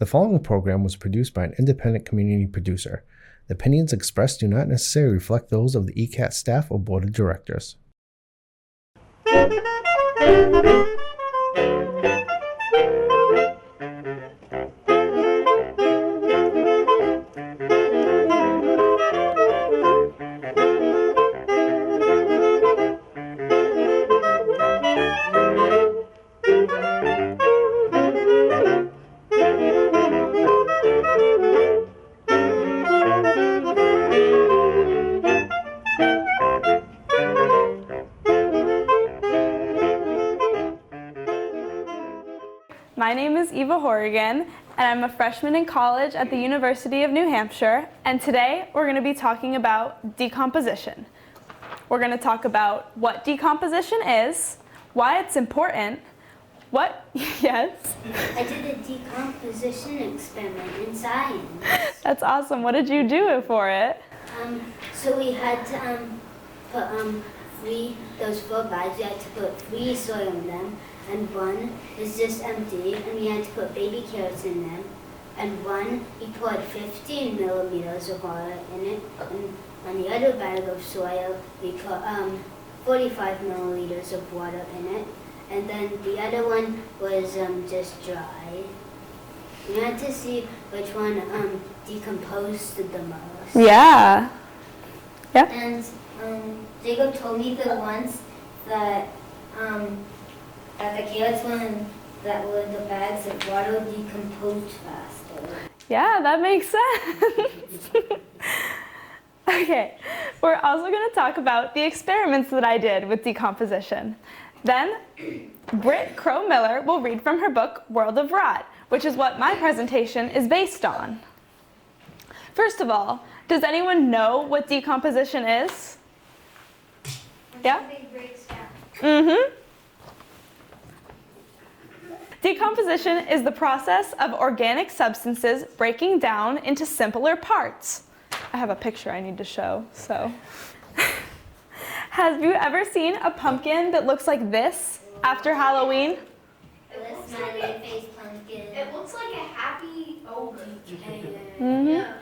The following program was produced by an independent community producer. The opinions expressed do not necessarily reflect those of the ECAT staff or board of directors. My name is Eva Hourigan, and I'm a freshman in college at the University of New Hampshire, and today we're going to be talking about decomposition. We're going to talk about what decomposition is, why it's important, yes? I did a decomposition experiment in science. That's awesome. What did you do for it? So we had to put those 4 bags, we had to put 3 soil in them, and 1 is just empty, and we had to put baby carrots in them, and 1 we poured 15 millimeters of water in it, and on the other bag of soil we put 45 milliliters of water in it, and then the other one was just dry. We had to see which one decomposed the most. Yeah. Yeah. And Jacob told me the ones that the carrots one that were the bags of water decomposed faster. Yeah, that makes sense. Okay, we're also going to talk about the experiments that I did with decomposition. Then, Britt Crow-Miller will read from her book, World of Rot, which is what my presentation is based on. First of all, does anyone know what decomposition is? Yeah? Something breaks down. Mm-hmm. Decomposition is the process of organic substances breaking down into simpler parts. I have a picture I need to show, so. Have you ever seen a pumpkin that looks like this after Halloween? It smiley face pumpkin. It looks like a happy omen. Mm-hmm. Yeah.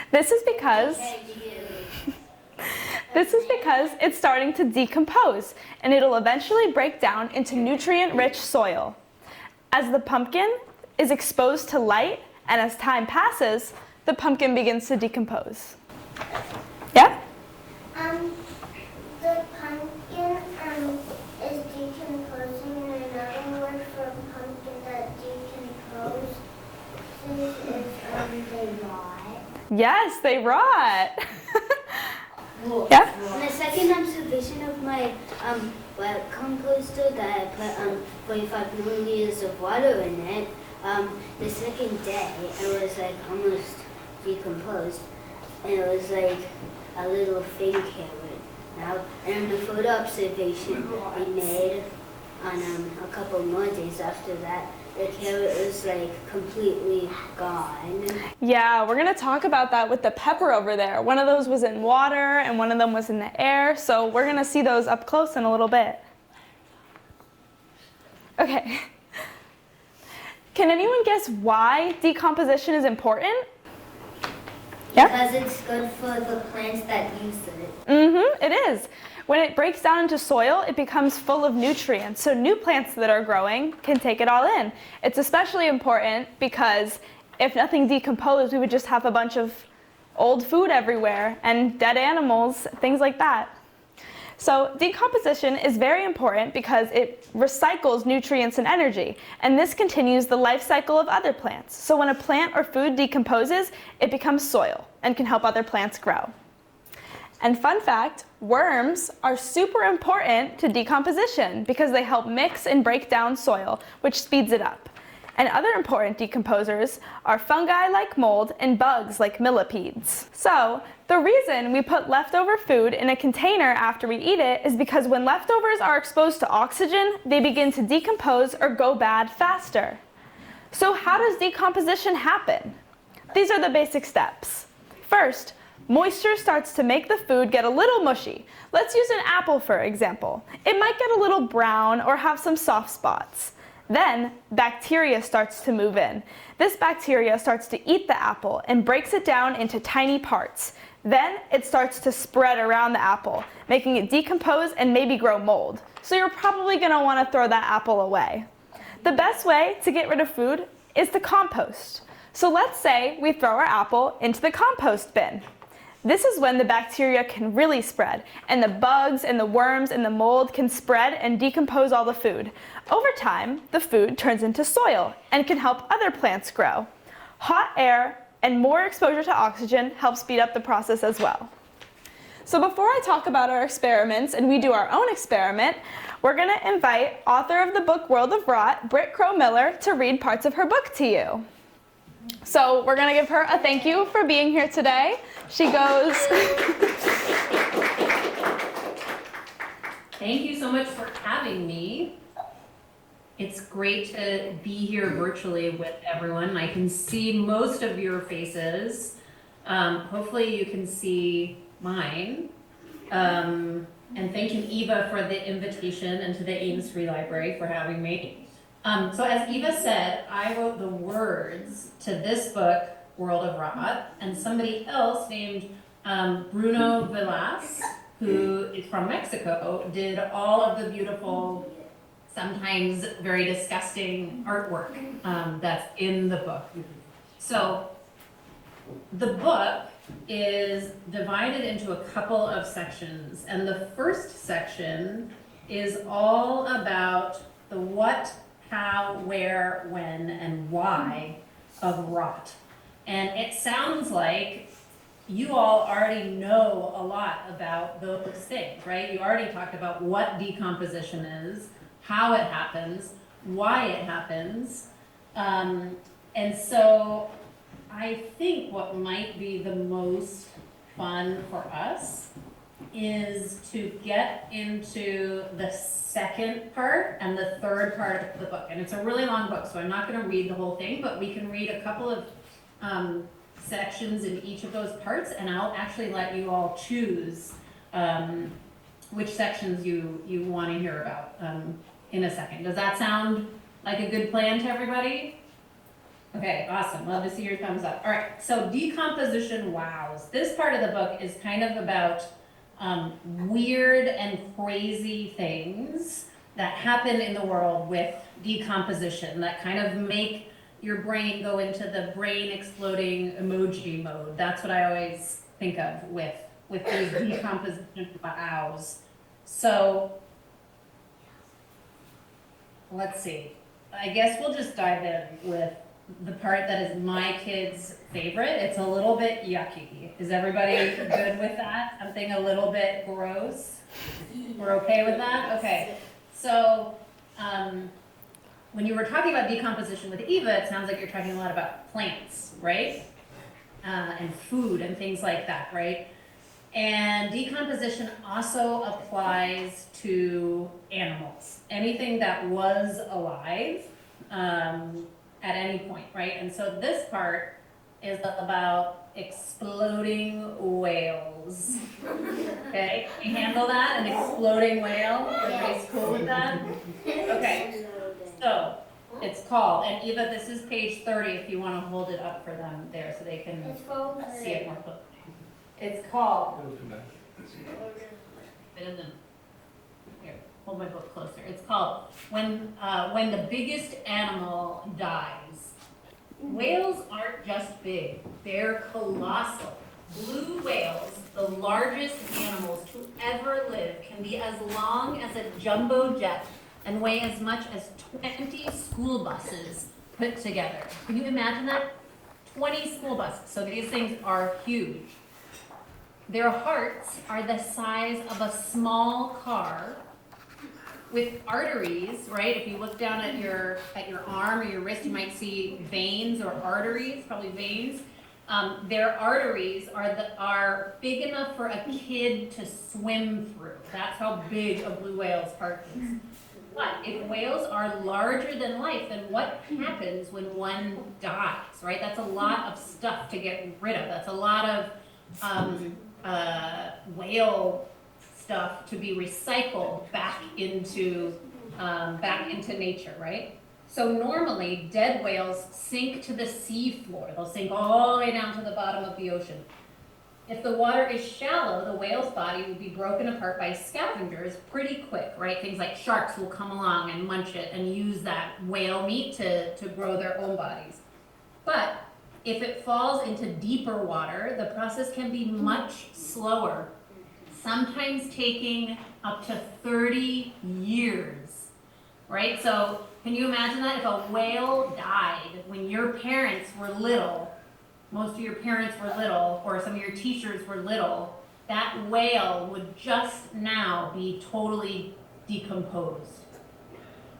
This is because it's starting to decompose, and it'll eventually break down into nutrient-rich soil. As the pumpkin is exposed to light, and as time passes, the pumpkin begins to decompose. Yeah? The pumpkin is decomposing, and another word for pumpkin that decomposes is they rot. Yes, they rot. Cool. Yeah? And the second observation of my wet composter that I put 45 milliliters of water in it, the second day it was like almost decomposed, and it was like a little fake carrot now. And the photo observation we made on a couple more days after that, the carrot was like completely gone. Yeah, we're going to talk about that with the pepper over there. One of those was in water and one of them was in the air, so we're going to see those up close in a little bit. Okay. Can anyone guess why decomposition is important? Yeah? Because it's good for the plants that use it. Mm-hmm, it is. When it breaks down into soil, it becomes full of nutrients, so new plants that are growing can take it all in. It's especially important because if nothing decomposed, we would just have a bunch of old food everywhere and dead animals, things like that. So decomposition is very important because it recycles nutrients and energy, and this continues the life cycle of other plants. So when a plant or food decomposes, it becomes soil and can help other plants grow. And fun fact, worms are super important to decomposition because they help mix and break down soil, which speeds it up. And other important decomposers are fungi like mold and bugs like millipedes. So the reason we put leftover food in a container after we eat it is because when leftovers are exposed to oxygen, they begin to decompose or go bad faster. So how does decomposition happen? These are the basic steps. First, moisture starts to make the food get a little mushy. Let's use an apple for example. It might get a little brown or have some soft spots. Then bacteria starts to move in. This bacteria starts to eat the apple and breaks it down into tiny parts. Then it starts to spread around the apple, making it decompose and maybe grow mold. So you're probably going to want to throw that apple away. The best way to get rid of food is to compost. So let's say we throw our apple into the compost bin. This is when the bacteria can really spread, and the bugs and the worms and the mold can spread and decompose all the food. Over time, the food turns into soil and can help other plants grow. Hot air and more exposure to oxygen help speed up the process as well. So before I talk about our experiments and we do our own experiment, we're going to invite author of the book World of Rot, Britt Crow-Miller, to read parts of her book to you. So we're going to give her a thank you for being here today. She goes... Thank you so much for having me. It's great to be here virtually with everyone. I can see most of your faces. Hopefully you can see mine. And thank you, Eva, for the invitation, and to the Ames Free Library for having me. So as Eva said, I wrote the words to this book, World of Rot, and somebody else named Bruno Vilas, who is from Mexico, did all of the beautiful, sometimes very disgusting artwork that's in the book. So the book is divided into a couple of sections, and the first section is all about the what, how, where, when, and why of rot. And it sounds like you all already know a lot about those things, right? You already talked about what decomposition is, how it happens, why it happens. And so I think what might be the most fun for us is to get into the second part and the third part of the book. And it's a really long book, so I'm not going to read the whole thing, but we can read a couple of sections in each of those parts, and I'll actually let you all choose which sections you want to hear about in a second. Does that sound like a good plan to everybody? Okay, awesome. Love to see your thumbs up. All right, so decomposition wows. This part of the book is kind of about weird and crazy things that happen in the world with decomposition that kind of make your brain go into the brain exploding emoji mode. That's what I always think of with these decomposition wows. So let's see. I guess we'll just dive in with the part that is my kid's favorite. It's a little bit yucky. Is everybody good with that? Something a little bit gross? We're okay with that? Okay. So when you were talking about decomposition with Eva, it sounds like you're talking a lot about plants, right? And food and things like that, right? And decomposition also applies to animals. Anything that was alive at any point, right? And so this part is about exploding whales. Okay, can you handle that? An exploding whale? Everybody's cool with that? Okay, so it's called, and Eva, this is page 30 if you want to hold it up for them there so they can see it more closely. It's called, it isn't, here, hold my book closer. It's called When the Biggest Animal Dies. Whales aren't just big, they're colossal. Blue whales, the largest animals to ever live, can be as long as a jumbo jet and weigh as much as 20 school buses put together. Can you imagine that? 20 school buses. So these things are huge. Their hearts are the size of a small car with arteries, right? If you look down at your arm or your wrist, you might see veins or arteries, probably veins. Their arteries are big enough for a kid to swim through. That's how big a blue whale's heart is. But if whales are larger than life, then what happens when one dies, right? That's a lot of stuff to get rid of. That's a lot of whale stuff to be recycled back into nature, right? So normally, dead whales sink to the sea floor. They'll sink all the way down to the bottom of the ocean. If the water is shallow, the whale's body will be broken apart by scavengers pretty quick, right? Things like sharks will come along and munch it and use that whale meat to grow their own bodies. But if it falls into deeper water, the process can be much slower, sometimes taking up to 30 years, right? So can you imagine that? If a whale died when your parents were little, most of your parents were little, or some of your teachers were little, that whale would just now be totally decomposed,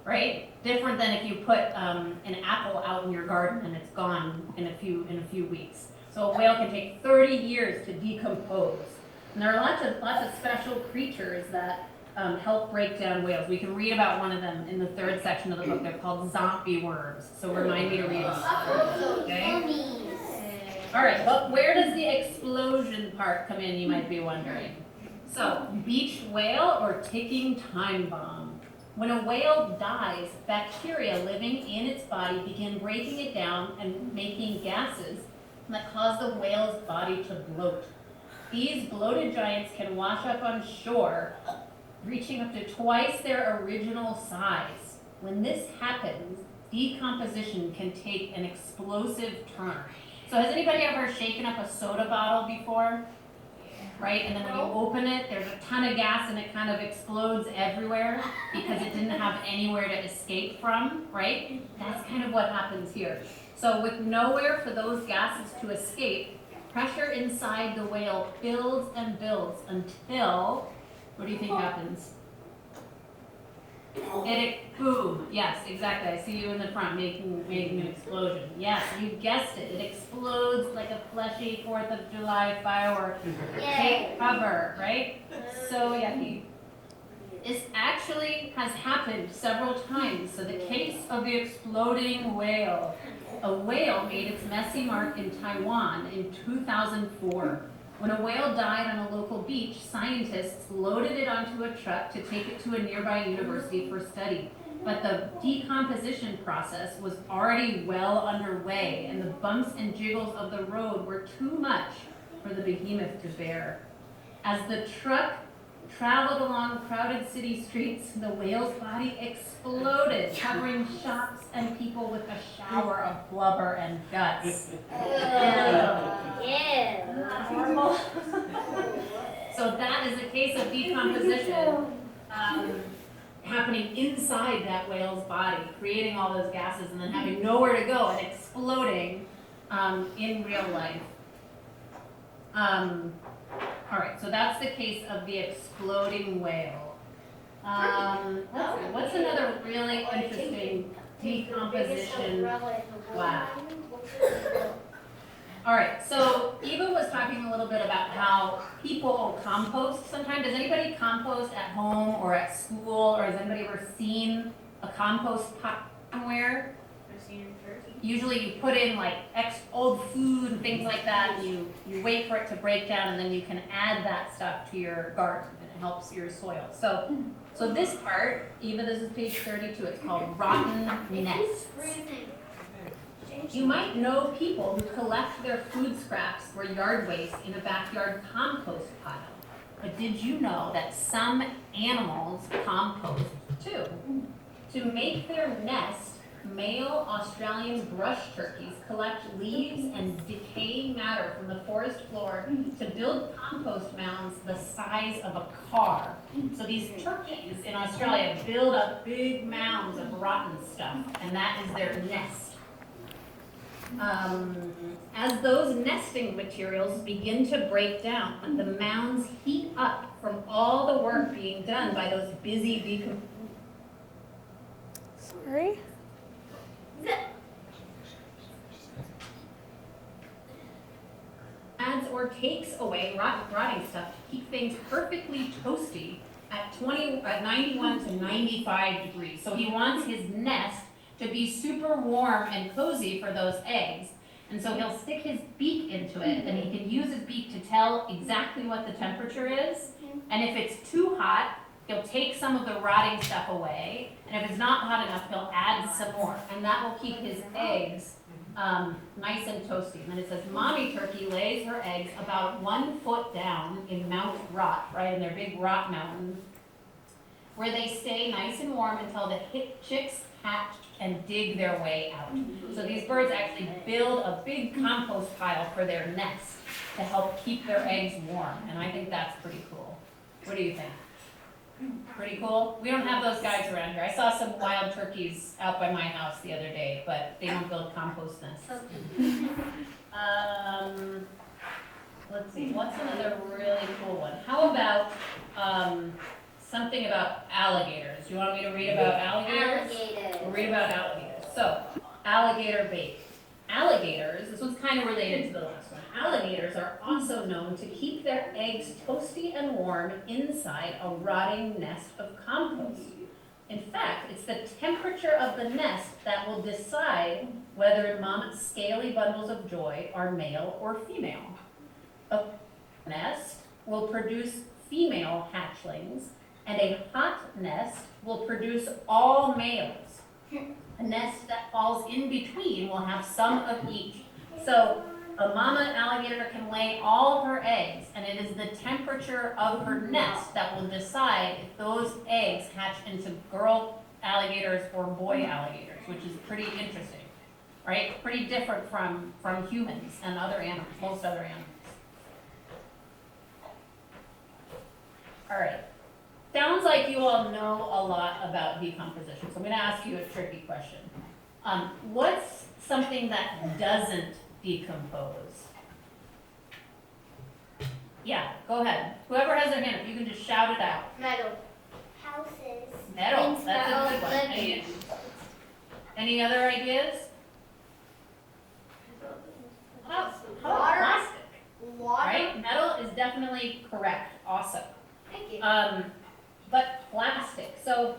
right? Different than if you put an apple out in your garden and it's gone in a few weeks. So a whale can take 30 years to decompose. And there are lots of special creatures that help break down whales. We can read about one of them in the 3rd section of the book. They're called zombie worms. So remind me to read them. Okay? All right, well, where does the explosion part come in, you might be wondering. So, beach whale or ticking time bomb. When a whale dies, bacteria living in its body begin breaking it down and making gases that cause the whale's body to bloat. These bloated giants can wash up on shore, reaching up to twice their original size. When this happens, decomposition can take an explosive turn. So has anybody ever shaken up a soda bottle before? Right? And then when you open it, there's a ton of gas and it kind of explodes everywhere because it didn't have anywhere to escape from, right? That's kind of what happens here. So with nowhere for those gases to escape, pressure inside the whale builds and builds until, what do you think happens? Boom. Yes, exactly. I see you in the front making an explosion. Yes, you guessed it. It explodes like a fleshy 4th of July firework. Take cover, right? So yucky. This actually has happened several times. So the case of the exploding whale. A whale made its messy mark in Taiwan in 2004. When a whale died on a local beach, scientists loaded it onto a truck to take it to a nearby university for study. But the decomposition process was already well underway, and the bumps and jiggles of the road were too much for the behemoth to bear. As the truck traveled along crowded city streets, the whale's body exploded, covering shops and people with a shower of blubber and guts. Normal. So that is a case of decomposition happening inside that whale's body, creating all those gases and then having nowhere to go and exploding in real life. All right, so that's the case of the exploding whale. Let's see, what's another really interesting decomposition? Wow. All right, so Eva was talking a little bit about how people compost sometimes. Does anybody compost at home or at school, or has anybody ever seen a compost pot somewhere? I've seen it in Turkey. Usually you put in like old food and things like that, and you wait for it to break down, and then you can add that stuff to your garden, and it helps your soil. So this part, Eva, this is page 32, it's called rotten nests. You might know people who collect their food scraps or yard waste in a backyard compost pile. But did you know that some animals compost too? To make their nest, male Australian brush turkeys collect leaves and decaying matter from the forest floor to build compost mounds the size of a car. So these turkeys in Australia build up big mounds of rotten stuff, and that is their nest. As those nesting materials begin to break down, the mounds heat up from all the work being done by those busy decomposers. Sorry? Adds or takes away rotting stuff to keep things perfectly toasty at 91 to 95 degrees. So he wants his nest to be super warm and cozy for those eggs. And so he'll stick his beak into it, and he can use his beak to tell exactly what the temperature is. And if it's too hot, he'll take some of the rotting stuff away, and if it's not hot enough, he'll add some more, and that will keep his eggs nice and toasty. And then it says, mommy turkey lays her eggs about 1 foot down in Mount Rot, right, in their big rock mountain, where they stay nice and warm until the chicks hatch and dig their way out. So these birds actually build a big compost pile for their nest to help keep their eggs warm, and I think that's pretty cool. What do you think? Pretty cool? We don't have those guys around here. I saw some wild turkeys out by my house the other day, but they don't build compost nests. Let's see, what's another really cool one? How about something about alligators? Do you want me to read about alligators? Alligators. We'll read about alligators. So, alligator bake. Alligators, this one's kind of related to the last one. Alligators are also known to keep their eggs toasty and warm inside a rotting nest of compost. In fact, it's the temperature of the nest that will decide whether mama's scaly bundles of joy are male or female. A nest will produce female hatchlings, and a hot nest will produce all males. A nest that falls in between will have some of each. So a mama alligator can lay all her eggs, and it is the temperature of her nest that will decide if those eggs hatch into girl alligators or boy alligators, which is pretty interesting, right? Pretty different from humans and other animals, most other animals. All right. Sounds like you all know a lot about decomposition, so I'm going to ask you a tricky question. What's something that doesn't decompose? Yeah, go ahead. Whoever has their hand up, you can just shout it out. Metal. Houses. Metal, Things that's that a good one. are Any other ideas? How about Water. plastic, Water. right? Metal is definitely correct. Awesome. Thank you. But plastic. So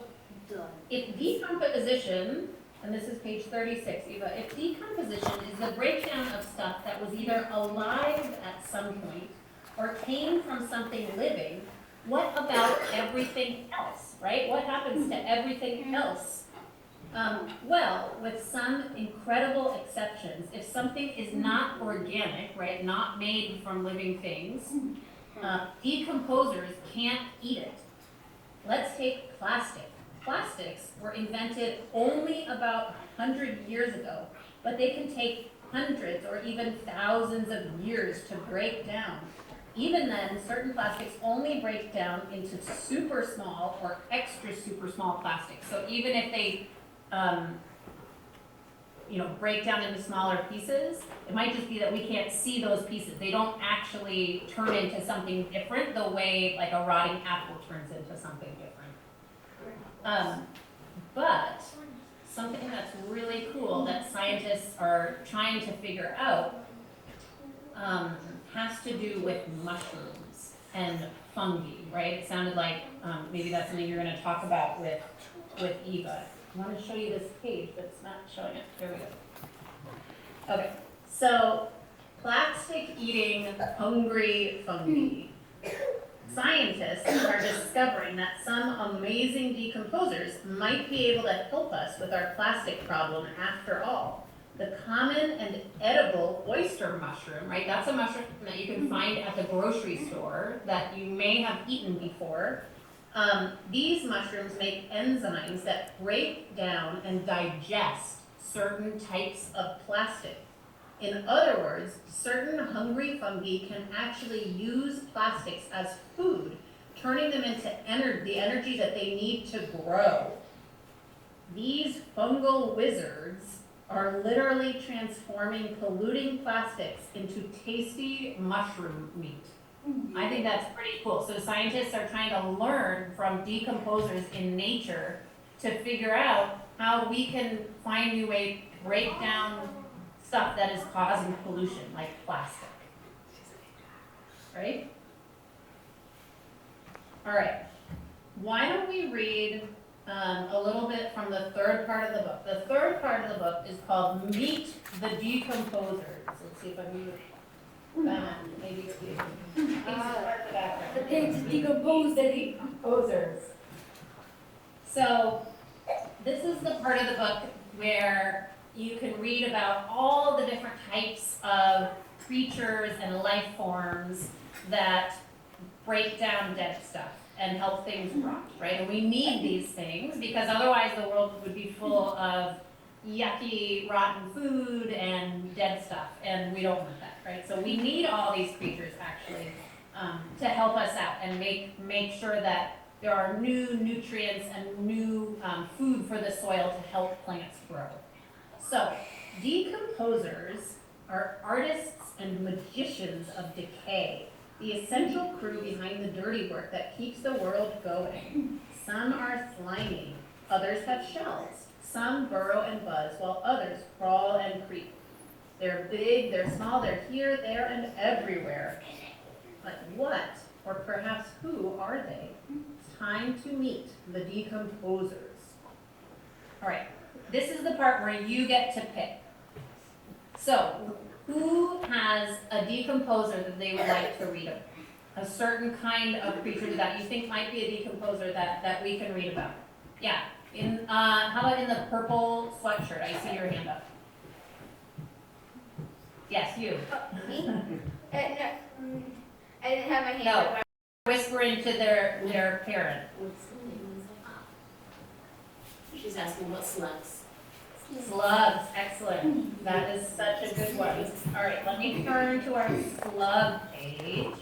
Done. if decomposition, and this is page 36, Eva, if decomposition is the breakdown of stuff that was either alive at some point or came from something living, what about everything else, right? What happens to everything else? Well, with some incredible exceptions, if something is not organic, right, not made from living things, decomposers can't eat it. Let's take plastic. Plastics were invented only about 100 years ago, but they can take hundreds or even thousands of years to break down. Even then, certain plastics only break down into super small or extra super small plastics. So even if they break down into smaller pieces, it might just be that we can't see those pieces. They don't actually turn into something different the way like a rotting apple turns into something different. But something that's really cool that scientists are trying to figure out has to do with mushrooms and fungi, right? It sounded like maybe that's something you're going to talk about with Eva. I want to show you this page, but it's not showing it. There we go. Okay, so plastic-eating hungry fungi. Scientists are discovering that some amazing decomposers might be able to help us with our plastic problem after all. The common and edible oyster mushroom, right? That's a mushroom that you can find at the grocery store that you may have eaten before. These mushrooms make enzymes that break down and digest certain types of plastic. In other words, certain hungry fungi can actually use plastics as food, turning them into the energy that they need to grow. These fungal wizards are literally transforming polluting plastics into tasty mushroom meat. I think that's pretty cool. So scientists are trying to learn from decomposers in nature to figure out how we can find new ways to break down stuff that is causing pollution, like plastic. Right? All right. Why don't we read a little bit from the third part of the book. The third part of the book is called Meet the Decomposers. Let's see if I can Maybe it's you. The pigs decompose. The decomposers. So this is the part of the book where you can read about all the different types of creatures and life forms that break down dead stuff and help things rot, right? And we need these things because otherwise the world would be full of yucky, rotten food and dead stuff, and we don't want that, right? So we need all these creatures actually to help us out and make sure that there are new nutrients and new food for the soil to help plants grow. So decomposers are artists and magicians of decay, the essential crew behind the dirty work that keeps the world going. Some are slimy, others have shells. Some burrow and buzz, while others crawl and creep. They're big, they're small, they're here, there, and everywhere. But what, or perhaps who are they? It's time to meet the decomposers. All right, this is the part where you get to pick. So, who has a decomposer that they would like to read about? A certain kind of creature that you think might be a decomposer that we can read about? Yeah. How about in the purple sweatshirt? I see your hand up. Yes, you. Me? No, I didn't have my hand No. up. Whisper into their parent. She's asking what slugs. Slugs, excellent. That is such a good one. All right, let me turn to our slug page.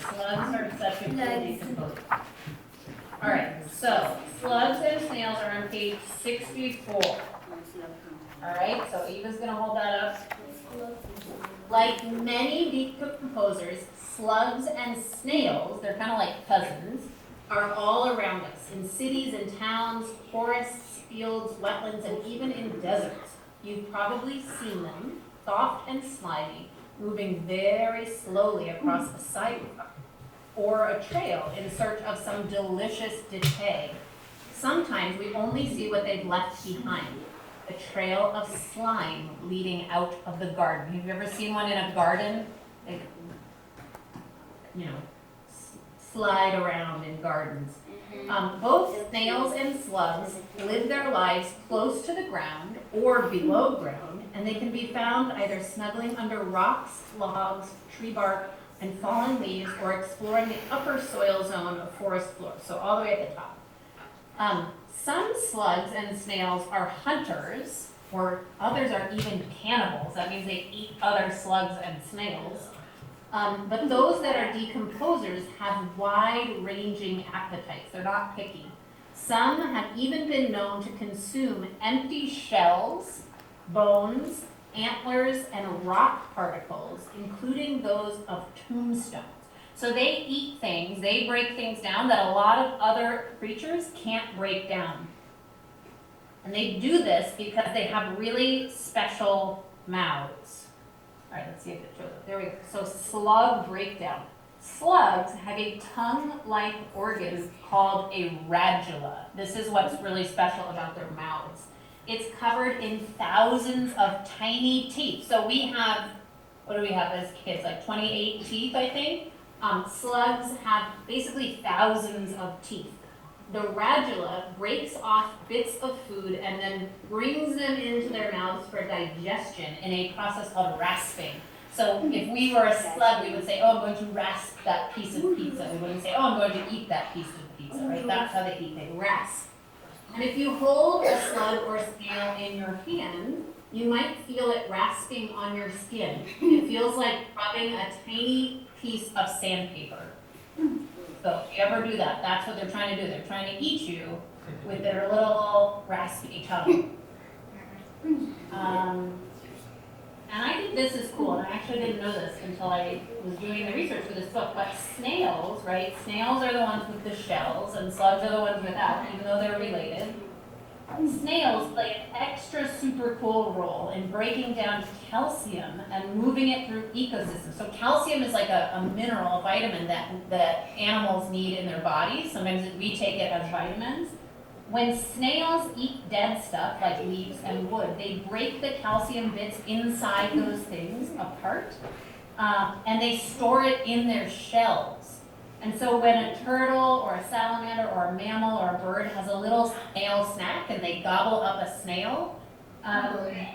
Slugs are such a good decomposer. All right, so slugs and snails are on page 64. All right, so Eva's gonna hold that up. Like many decomposers, slugs and snails, they're kind of like cousins, are all around us in cities and towns, forests, fields, wetlands, and even in deserts. You've probably seen them, soft and slimy, moving very slowly across a sidewalk or a trail in search of some delicious decay. Sometimes we only see what they've left behind, a trail of slime leading out of the garden. Have you ever seen one in a garden? They, slide around in gardens. Both snails and slugs live their lives close to the ground or below ground, and they can be found either snuggling under rocks, logs, tree bark, and fallen leaves, or exploring the upper soil zone of forest floor, so all the way at the top. Some slugs and snails are hunters, or others are even cannibals. That means they eat other slugs and snails. But those that are decomposers have wide-ranging appetites. They're not picky. Some have even been known to consume empty shells, bones, antlers, and rock particles, including those of tombstones. So they eat things, they break things down that a lot of other creatures can't break down. And they do this because they have really special mouths. All right, let's see if it shows up. There we go. So slug breakdown. Slugs have a tongue-like organ called a radula. This is what's really special about their mouths. It's covered in thousands of tiny teeth. So we have, what do we have as kids? Like 28 teeth, I think. Slugs have basically thousands of teeth. The radula breaks off bits of food and then brings them into their mouths for digestion in a process called rasping. So if we were a slug, we would say, oh, I'm going to rasp that piece of pizza. We wouldn't say, oh, I'm going to eat that piece of pizza, right? That's how they eat, they rasp. And if you hold a slug or snail in your hand, you might feel it rasping on your skin. It feels like rubbing a tiny piece of sandpaper. So if you ever do that, that's what they're trying to do. They're trying to eat you with their little raspy tongue. And I think this is cool, and I actually didn't know this until I was doing the research for this book, but snails, right? Snails are the ones with the shells, and slugs are the ones without, even though they're related. Snails play an extra super cool role in breaking down calcium and moving it through ecosystems. So calcium is like a mineral, a vitamin that animals need in their bodies. Sometimes we take it as vitamins. When snails eat dead stuff like leaves and wood, they break the calcium bits inside those things apart, and they store it in their shells. And so when a turtle or a salamander or a mammal or a bird has a little snail snack and they gobble up a snail,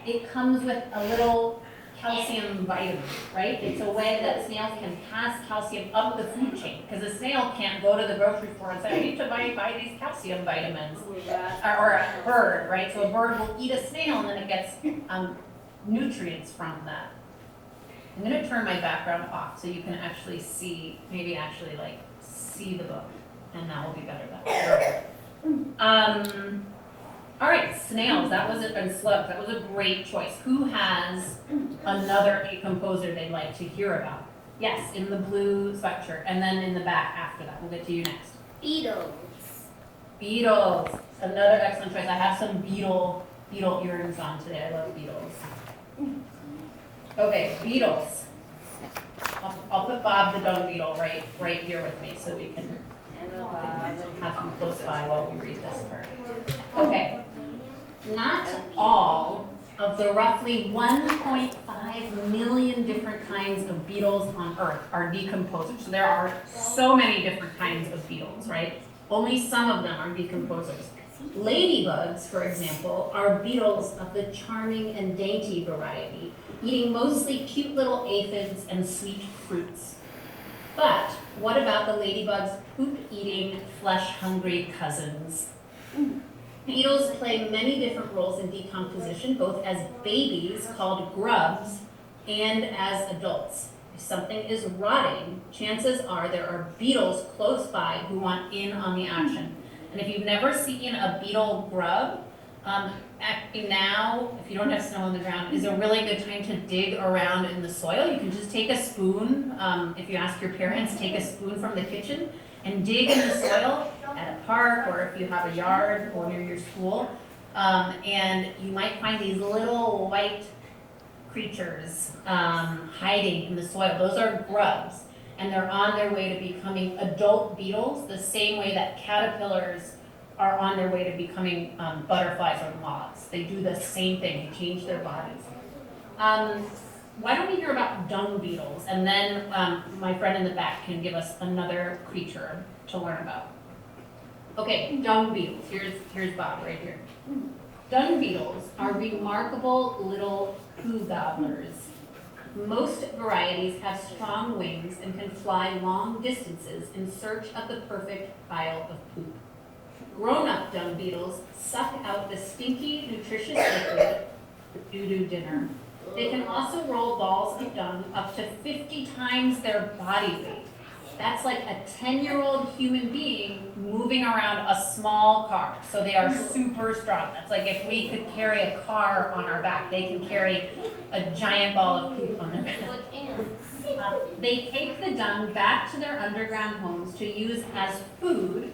it comes with a little calcium vitamin, right? It's a way that snails can pass calcium up the food chain, because a snail can't go to the grocery store and say, I need to buy these calcium vitamins, or a bird, right? So a bird will eat a snail and then it gets nutrients from that. I'm going to turn my background off so you can actually see, maybe actually like see the book, and that will be better then. All right, snails, that was it, and slugs, that was a great choice. Who has another decomposer they'd like to hear about? Yes, in the blue sweatshirt, and then in the back after that. We'll get to you next. Beetles. Beetles, another excellent choice. I have some beetle earrings on today. I love beetles. Okay, beetles. I'll put Bob the dung beetle right here with me so we can have him close by while we read this part. Okay. Not all of the roughly 1.5 million different kinds of beetles on Earth are decomposers. So there are so many different kinds of beetles, right? Only some of them are decomposers. Ladybugs, for example, are beetles of the charming and dainty variety, eating mostly cute little aphids and sweet fruits. But what about the ladybug's poop-eating, flesh-hungry cousins? Beetles play many different roles in decomposition, both as babies, called grubs, and as adults. If something is rotting, chances are there are beetles close by who want in on the action. And if you've never seen a beetle grub, actually now, if you don't have snow on the ground, is a really good time to dig around in the soil. You can just take a spoon, if you ask your parents, take a spoon from the kitchen and dig in the soil at a park, or if you have a yard or near your school. And you might find these little white creatures hiding in the soil. Those are grubs. And they're on their way to becoming adult beetles, the same way that caterpillars are on their way to becoming butterflies or moths. They do the same thing, they change their bodies. Why don't we hear about dung beetles, and then my friend in the back can give us another creature to learn about. Okay, dung beetles. Here's Bob right here. Dung beetles are remarkable little poo gobblers. Most varieties have strong wings and can fly long distances in search of the perfect pile of poop. Grown-up dung beetles suck out the stinky, nutritious liquid for doo-doo dinner. They can also roll balls of dung up to 50 times their body weight. That's like a 10-year-old human being moving around a small car. So they are super strong. That's like if we could carry a car on our back, they can carry a giant ball of poop on their back. They take the dung back to their underground homes to use as food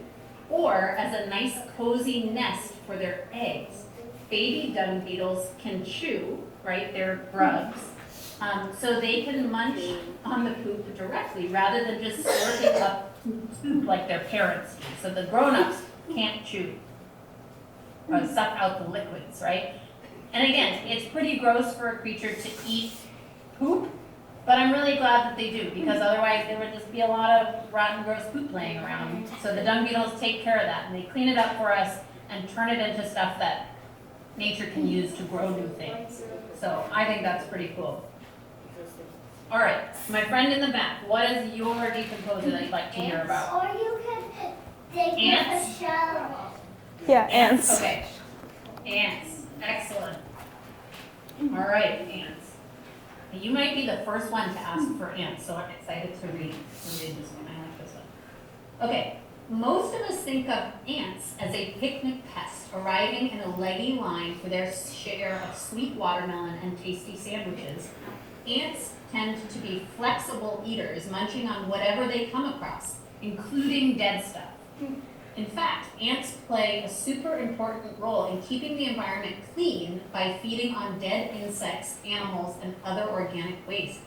or as a nice cozy nest for their eggs. Baby dung beetles can chew, right? They're grubs. So they can munch on the poop directly rather than just slurping up poop like their parents do. So the grown-ups can't chew or suck out the liquids, right? And again, it's pretty gross for a creature to eat poop, but I'm really glad that they do, because otherwise there would just be a lot of rotten, gross poop laying around. So the dung beetles take care of that, and they clean it up for us and turn it into stuff that nature can use to grow new things. So I think that's pretty cool. All right, my friend in the back, what is your decomposer that you'd like to hear about? Or you can dig Ants? with a shovel. Yeah, ants. Okay, ants, excellent. All right, ants. You might be the first one to ask for ants, so I'm excited to read this one. I like this one. Okay, most of us think of ants as a picnic pest arriving in a leggy line for their share of sweet watermelon and tasty sandwiches. Ants tend to be flexible eaters, munching on whatever they come across, including dead stuff. In fact, ants play a super important role in keeping the environment clean by feeding on dead insects, animals, and other organic waste.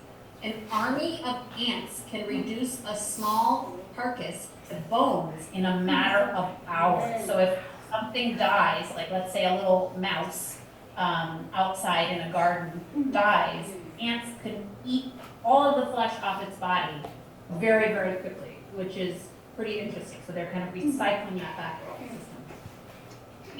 An army of ants can reduce a small carcass to bones in a matter of hours. So if something dies, like let's say a little mouse outside in a garden dies, ants can eat all of the flesh off its body very, very quickly, which is pretty interesting. So they're kind of recycling that back into the system.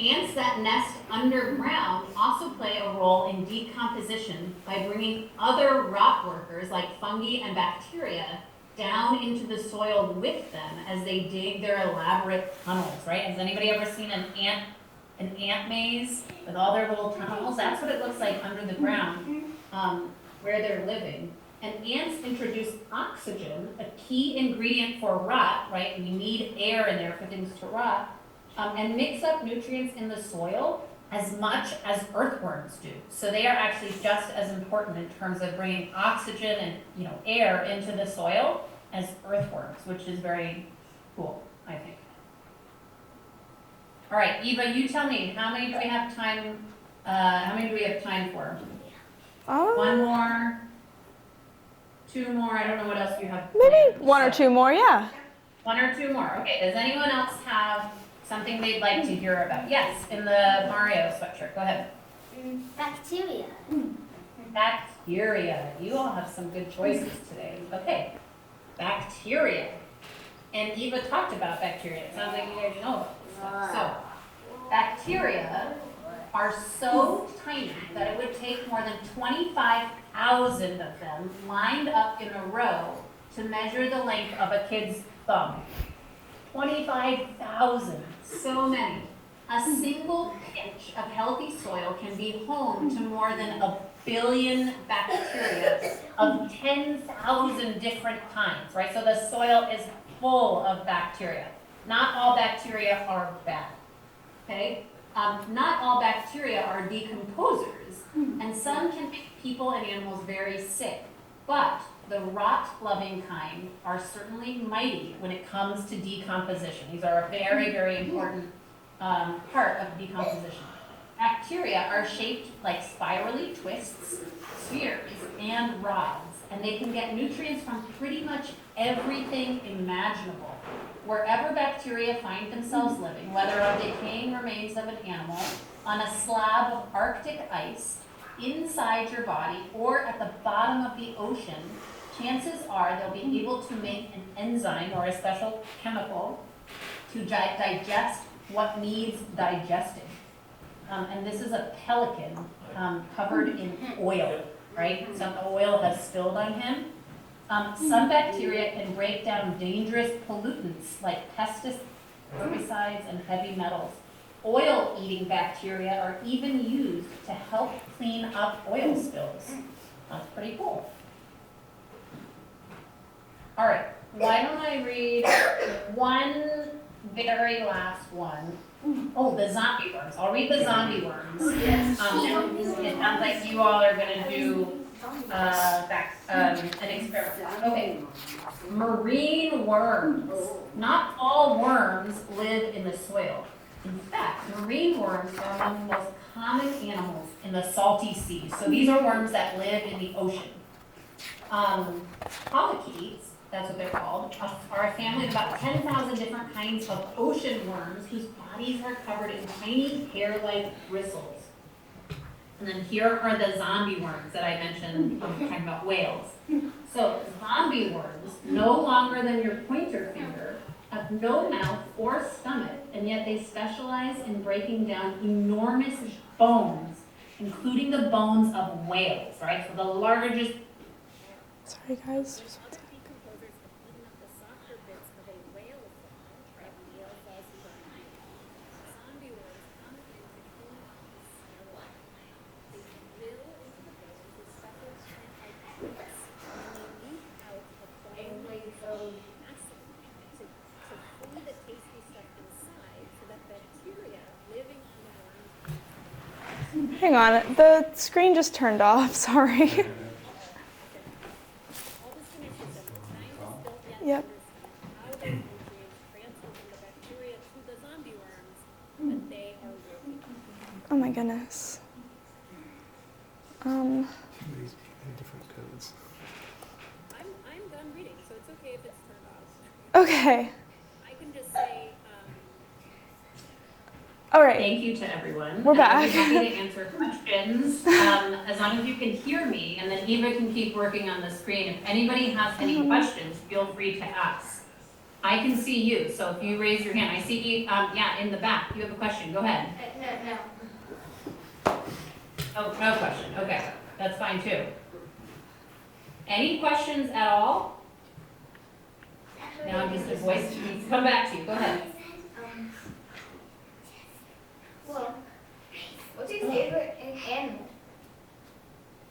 Ants that nest underground also play a role in decomposition by bringing other rot workers like fungi and bacteria down into the soil with them as they dig their elaborate tunnels, right? Has anybody ever seen an ant maze with all their little tunnels? That's what it looks like under the ground where they're living. And ants introduce oxygen, a key ingredient for rot, right? We need air in there for things to rot, and mix up nutrients in the soil as much as earthworms do. So they are actually just as important in terms of bringing oxygen and air into the soil as earthworms, which is very cool, I think. All right, Eva, you tell me, how many do we have time? How many do we have time for? One more, two more. I don't know what else you have. Maybe one or two more, yeah. One or two more. Okay. Does anyone else have something they'd like to hear about? Yes, in the Mario sweatshirt. Go ahead. Bacteria. Bacteria. You all have some good choices today. Okay. Bacteria. And Eva talked about bacteria. It sounds like you guys know about this stuff. So, bacteria are so tiny that it would take more than 25,000 of them lined up in a row to measure the length of a kid's thumb. 25,000, so many. A single pinch of healthy soil can be home to more than 1 billion bacteria of 10,000 different kinds, right? So the soil is full of bacteria. Not all bacteria are bad, okay? Not all bacteria are decomposers, and some can make people and animals very sick, but the rot-loving kind are certainly mighty when it comes to decomposition. These are a very, very important part of decomposition. Bacteria are shaped like spirally twists, spheres, and rods, and they can get nutrients from pretty much everything imaginable. Wherever bacteria find themselves living, whether on decaying remains of an animal, on a slab of Arctic ice, inside your body, or at the bottom of the ocean, chances are they'll be able to make an enzyme or a special chemical to digest what needs digesting. And this is a pelican covered in oil, right? Some oil has spilled on him. Some bacteria can break down dangerous pollutants like pesticides, herbicides, and heavy metals. Oil-eating bacteria are even used to help clean up oil spills. That's pretty cool. All right, why don't I read one very last one? Oh, the zombie worms. I'll read the zombie worms. Yes. It sounds like you all are going to do an experiment. Okay. Marine worms. Not all worms live in the soil. In fact, marine worms are among the most common animals in the salty seas. So these are worms that live in the ocean. Polychaetes, that's what they're called, are a family of about 10,000 different kinds of ocean worms whose bodies are covered in tiny hair-like bristles. And then here are the zombie worms that I mentioned when we were talking about whales. So zombie worms, no longer than your pointer finger, have no mouth or stomach, and yet they specialize in breaking down enormous bones, including the bones of whales, right? So the largest... Sorry, guys. Hang on, the screen just turned off, sorry. Yep. Oh my goodness. Different codes. I'm done reading, so it's okay if it's turned off. Okay. I can just say, All right. Thank you to everyone. We're back. I'm happy to answer questions as long as you can hear me, and then Eva can keep working on the screen. If anybody has any questions, feel free to ask. I can see you, so if you raise your hand, I see you, yeah, in the back. You have a question, go ahead. No. Oh, no question, okay, that's fine too. Any questions at all? Now I'm just a voice, come back to you, go ahead. Well, what's your favorite animal?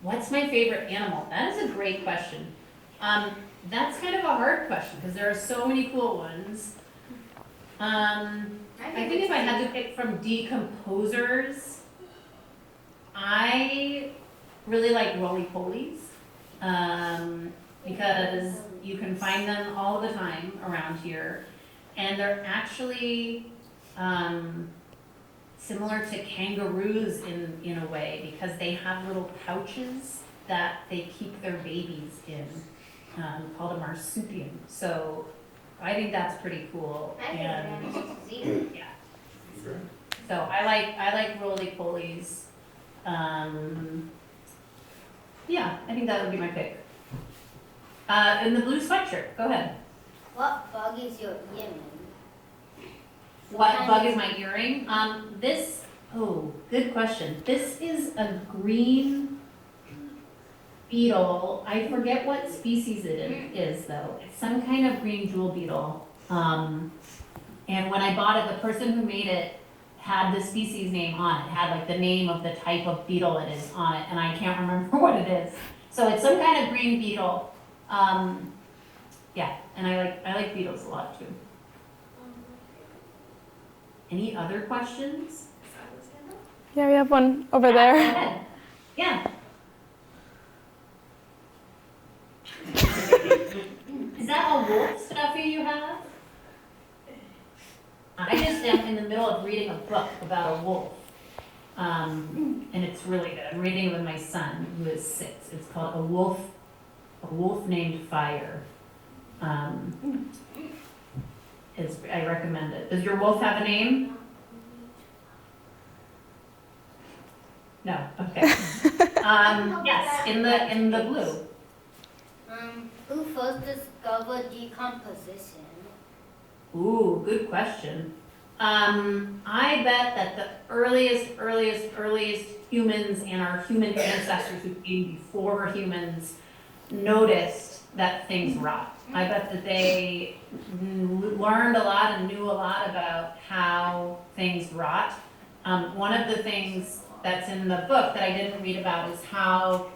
What's my favorite animal? That is a great question. That's kind of a hard question because there are so many cool ones. I think if I had to pick from decomposers, I really like roly-polies because you can find them all the time around here, and they're actually similar to kangaroos in a way because they have little pouches that they keep their babies in, called a marsupial. So I think that's pretty cool. And yeah, so I like roly-polies. Yeah, I think that would be my pick. And the blue sweatshirt, go ahead. What bug is your earring? What bug is my earring? Good question. This is a green beetle. I forget what species it is though. It's some kind of green jewel beetle. And when I bought it, the person who made it had the species name on it. It had like the name of the type of beetle it is on it, and I can't remember what it is. So it's some kind of green beetle. Yeah, and I like beetles a lot too. Any other questions? Yeah, we have one over there. Go ahead. Yeah. Is that a wolf stuffy you have? I just am in the middle of reading a book about a wolf. And it's really good. I'm reading it with my son, who is 6. It's called A Wolf Named Fire. I recommend it. Does your wolf have a name? No, okay. Yes, in the blue. Who first discovered decomposition? Ooh, good question. I bet that the earliest humans and our human ancestors who came before humans noticed that things rot. I bet that they learned a lot and knew a lot about how things rot. One of the things that's in the book that I didn't read about is how,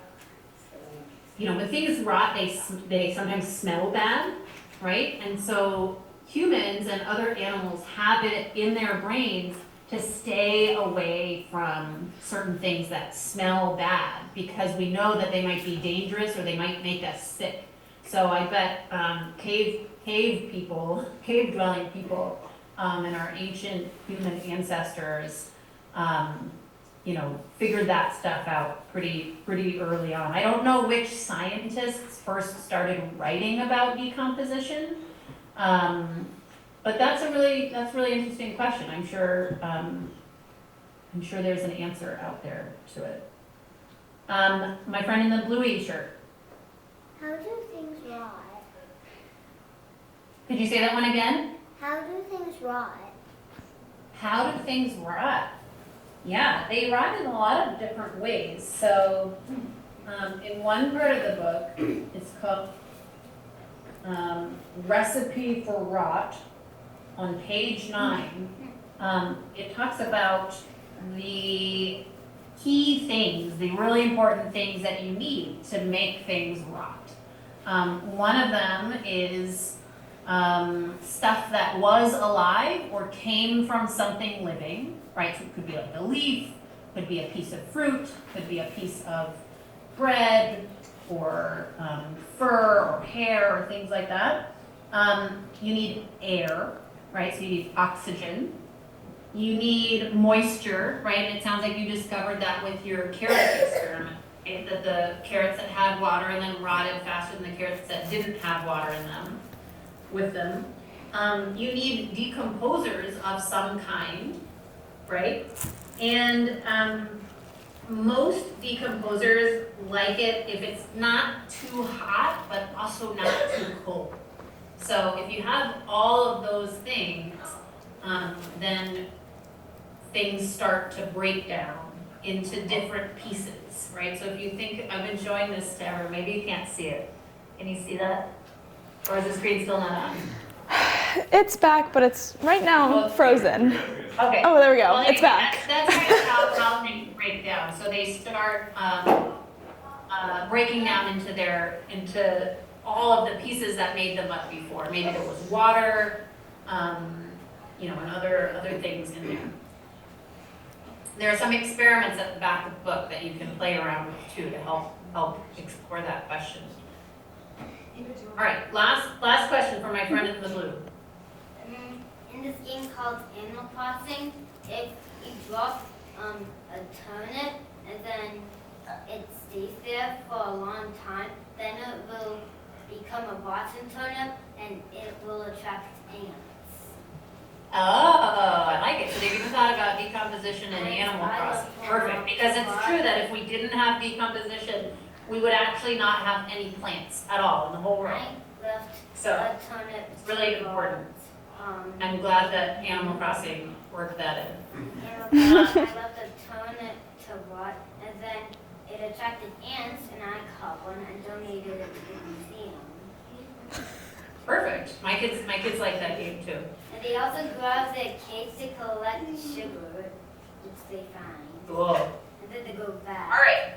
when things rot, they sometimes smell bad, right? And so humans and other animals have it in their brains to stay away from certain things that smell bad because we know that they might be dangerous or they might make us sick. So I bet cave dwelling people and our ancient human ancestors figured that stuff out pretty early on. I don't know which scientists first started writing about decomposition, but that's a really interesting question. I'm sure there's an answer out there to it. My friend in the bluey shirt. How do things rot? Could you say that one again? How do things rot? How do things rot? Yeah, they rot in a lot of different ways. So in one part of the book, it's called Recipe for Rot on page 9. It talks about the key things, the really important things that you need to make things rot. One of them is stuff that was alive or came from something living, right? So it could be like a leaf, could be a piece of fruit, could be a piece of bread, or fur or hair or things like that. You need air, right? So you need oxygen. You need moisture, right? And it sounds like you discovered that with your carrot experiment, right? That the carrots that had water in them rotted faster than the carrots that didn't have water in them, with them. You need decomposers of some kind. right? And most decomposers like it if it's not too hot, but also not too cold. So if you have all of those things, then things start to break down into different pieces, right? So if you think, I've been showing this to everyone, maybe you can't see it. Can you see that? Or is the screen still not on? It's back, but it's right now frozen. Okay. Oh, there we go. Well, It's back. That's kind of how things break down. So they start breaking down into all of the pieces that made them up before. Maybe there was water, you know, and other things in there. There are some experiments at the back of the book that you can play around with too to help explore that question. All right, last question for my friend in the blue. In this game called Animal Crossing, if you drop a turnip and then it stays there for a long time, then it will become a rotten turnip and it will attract ants. Oh, I like it. So they've even thought about decomposition in Animal Crossing. Perfect, because it's true that if we didn't have decomposition, we would actually not have any plants at all in the whole world. I left So a turnip. it's really important. I'm glad that Animal Crossing worked that in. I left a turnip to rot, and then it attracted ants, and I caught one and donated it to the museum. Perfect. My kids like that game too. And they also grab their cakes to collect sugar, which they find. Cool. And then they go back. All right.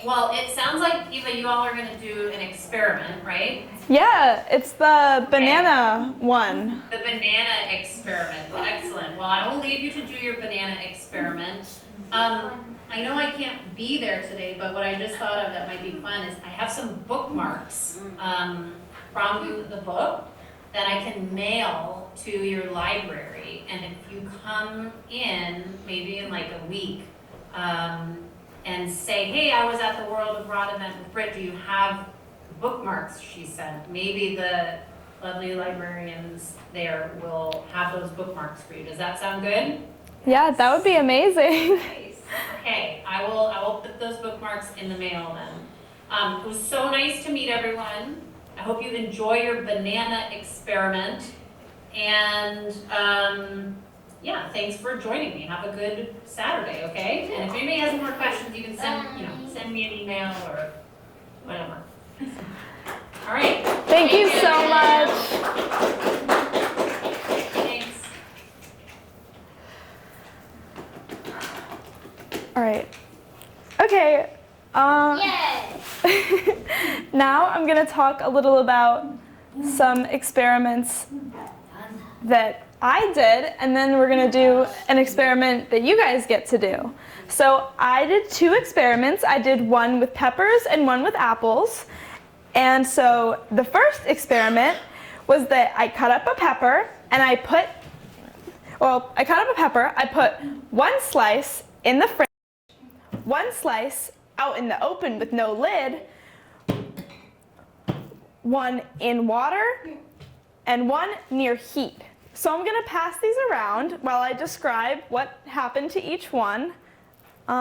Well, it sounds like, Eva, you all are going to do an experiment, right? Yeah, it's the banana one. The banana experiment. Excellent. Well, I will leave you to do your banana experiment. I know I can't be there today, but what I just thought of that might be fun is I have some bookmarks from the book that I can mail to your library. And if you come in, maybe in like a week, and say, hey, I was at the World of Rod event with Britt, do you have bookmarks she sent? Maybe the lovely librarians there will have those bookmarks for you. Does that sound good? Yeah, that would be amazing. Nice. Okay, I will put those bookmarks in the mail then. It was so nice to meet everyone. I hope you enjoy your banana experiment. And yeah, thanks for joining me. Have a good Saturday, okay? And if anybody has any more questions, you can send me an email or whatever. All right. Thank you so much. Thanks. All right. Okay. Yay! Now I'm going to talk a little about some experiments that I did, and then we're going to do an experiment that you guys get to do. So I did 2 experiments. I did one with peppers and one with apples. And so the first experiment was that I cut up a pepper and I put one slice in the fridge, one slice out in the open with no lid, one in water, and one near heat. So I'm going to pass these around while I describe what happened to each one. Should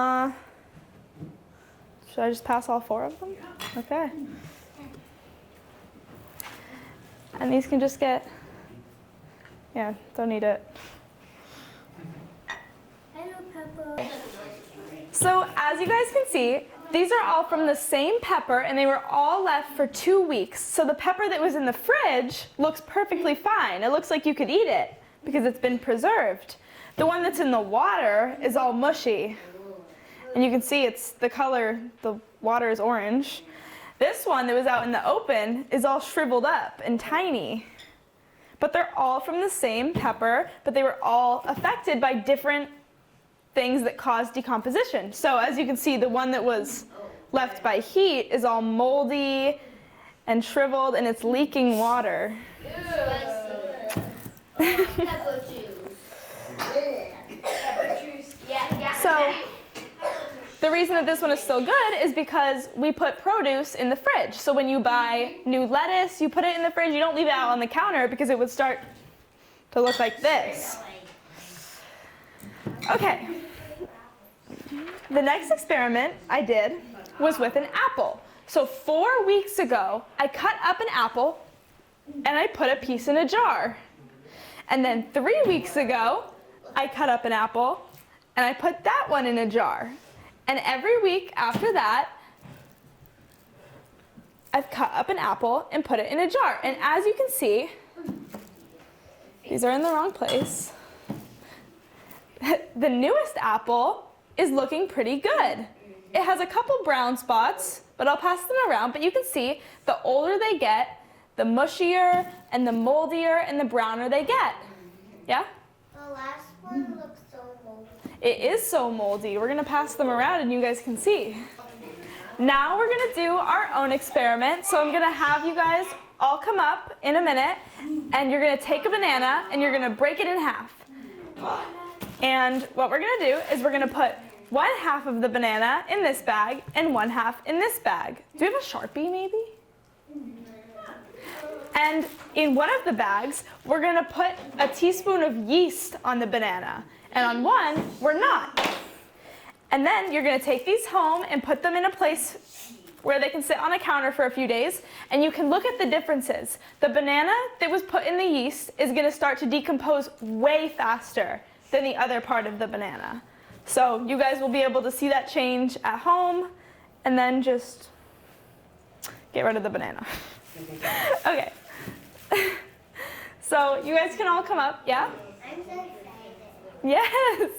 I just pass all 4 of them? Okay. And these can just get, yeah, don't need it. Hello, Pepper. So as you guys can see, these are all from the same pepper, and they were all left for 2 weeks. So the pepper that was in the fridge looks perfectly fine. It looks like you could eat it because it's been preserved. The one that's in the water is all mushy. And you can see it's the color, the water is orange. This one that was out in the open is all shriveled up and tiny. But they're all from the same pepper, but they were all affected by different things that cause decomposition. So as you can see, the one that was left by heat is all moldy and shriveled, and it's leaking water. Pepper juice. Pepper juice. Yeah. So the reason that this one is so good is because we put produce in the fridge. So when you buy new lettuce, you put it in the fridge. You don't leave it out on the counter because it would start to look like this. Okay. The next experiment I did was with an apple. So 4 weeks ago, I cut up an apple and I put a piece in a jar. And then 3 weeks ago, I cut up an apple and I put that one in a jar. And every week after that, I've cut up an apple and put it in a jar. And as you can see, these are in the wrong place. The newest apple is looking pretty good. It has a couple brown spots, but I'll pass them around. But you can see the older they get, the mushier and the moldier and the browner they get. Yeah? The last one looks so moldy. It is so moldy. We're gonna pass them around and you guys can see. Now we're gonna do our own experiment. So I'm gonna have you guys all come up in a minute and you're gonna take a banana and you're gonna break it in half. And what we're gonna do is we're gonna put 1/2 of the banana in this bag and 1/2 in this bag. Do you have a Sharpie maybe? And in one of the bags, we're gonna put a teaspoon of yeast on the banana. And on one, we're not. And then you're gonna take these home and put them in a place where they can sit on a counter for a few days, and you can look at the differences. The banana that was put in the yeast is gonna start to decompose way faster than the other part of the banana. So you guys will be able to see that change at home, and then just get rid of the banana. Okay. So you guys can all come up, yeah? I'm so excited. Yes!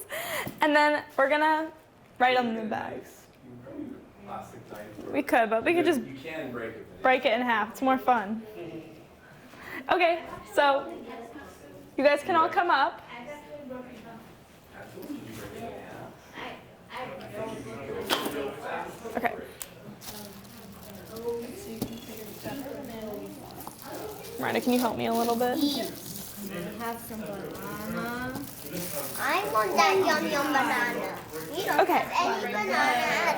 And then we're gonna write on the bags. We could, but we could just break it in half. It's more fun. Okay, so you guys can all come up. Okay. Miranda, can you help me a little bit? Have some banana. I want that yum yum banana. We don't Okay. have any banana at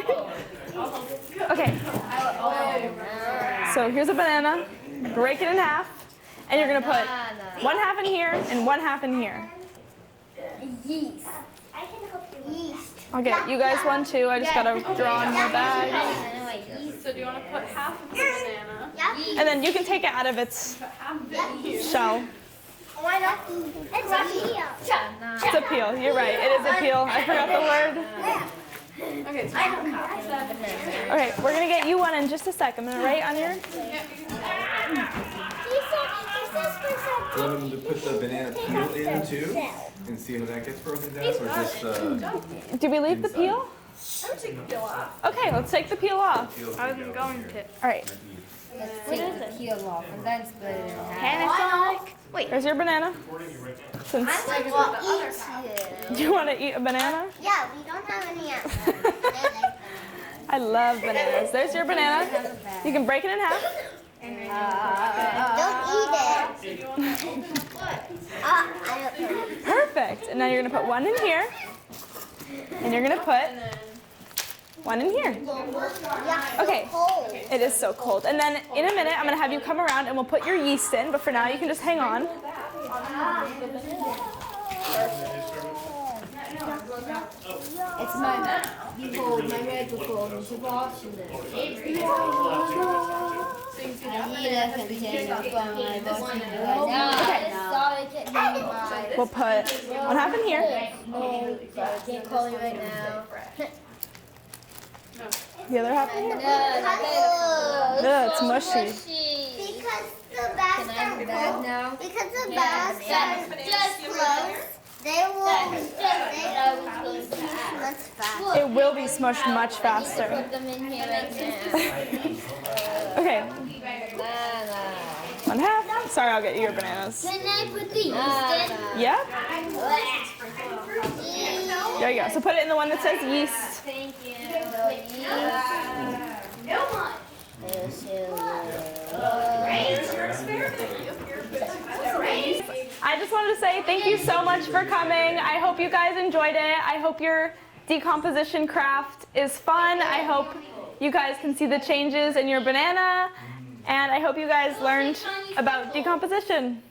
all. Okay. So here's a banana. Break it in half. And you're going to put 1/2 in here and 1/2 in here. Yeast. I can help you. Yeast. I'll get you guys one too. I just got to draw on your bag. So do you want to put half of the banana? Yeah. And then you can take it out of its shell. Why not? It's a peel. It's a peel. You're right. It is a peel. I forgot the word. Okay, so half of the banana. Okay, we're going to get you one in just a sec. I'm going to write on your... You want them to put the banana peel in too and see how that gets broken down, or just Do we leave the inside? peel? I would take the peel off. Okay, let's take the peel off. I wasn't going to. All right. Let's take the peel off and then split it in half. Panasonic. Wait. There's your banana. Since I want to eat. do you want to eat a banana? Yeah, we don't have any at I love bananas. There's your banana. You can break it in half. Don't eat it. I don't. Perfect. And now you're going to put one in here. And you're going to put one in here. Yeah. Okay. Cold. It is so cold. And then in a minute, I'm going to have you come around and we'll put your yeast in. But for now, you can just hang on. It's my, behold, my microphone to watch this. I need a container for my watching right now. Sorry, can't be my. We'll put 1/2 in here. No, I can't call you right now. The other half in here. No, Ugh, it's mushy. Because the bags Can I have the bag now? Because the bags are just close. They will much faster. It will be smushed much faster. Put them in here right now. Okay. Banana. 1/2. Sorry, I'll get you your bananas. Can I put the yeast in? Yeah. Yeast. There you go. So put it in the one that says yeast. Thank you. I just wanted to say thank you so much for coming. I hope you guys enjoyed it. I hope your decomposition craft is fun. I hope you guys can see the changes in your banana. And I hope you guys learned about decomposition.